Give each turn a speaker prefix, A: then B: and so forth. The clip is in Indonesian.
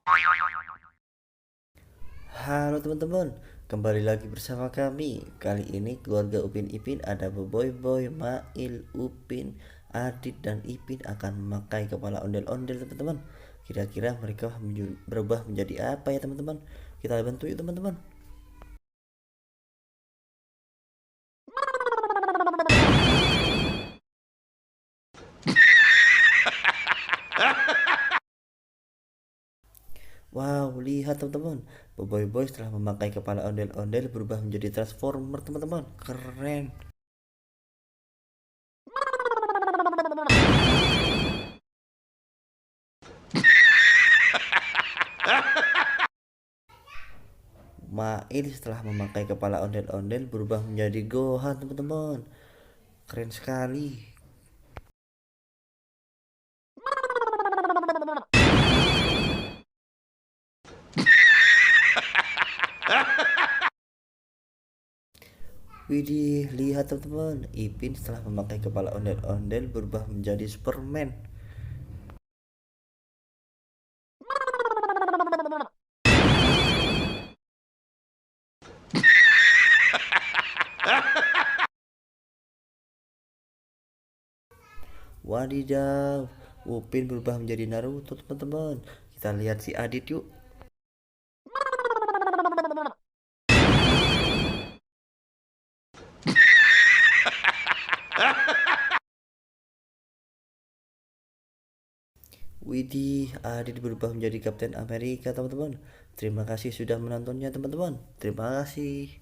A: Halo teman-teman, kembali lagi bersama kami. Kali ini keluarga Upin Ipin ada Boboiboy, Boy, Mail, Upin, Adit, dan Ipin akan memakai kepala ondel-ondel teman-teman. Kira-kira mereka berubah menjadi apa ya teman-teman? Kita bantu yuk teman-teman. Wow, lihat teman-teman. Boboiboy setelah memakai kepala ondel-ondel berubah menjadi transformer teman-teman. Keren. Mail setelah memakai kepala ondel-ondel berubah menjadi Gohan teman-teman. Keren sekali. Widih, lihat teman-teman. Ipin setelah memakai kepala ondel-ondel berubah menjadi Superman. Wadidaw, Upin berubah menjadi Naruto teman-teman. Kita lihat si Adit yuk. Widih, Adit berubah menjadi Kapten Amerika teman-teman. Terima kasih sudah menontonnya teman-teman. Terima kasih.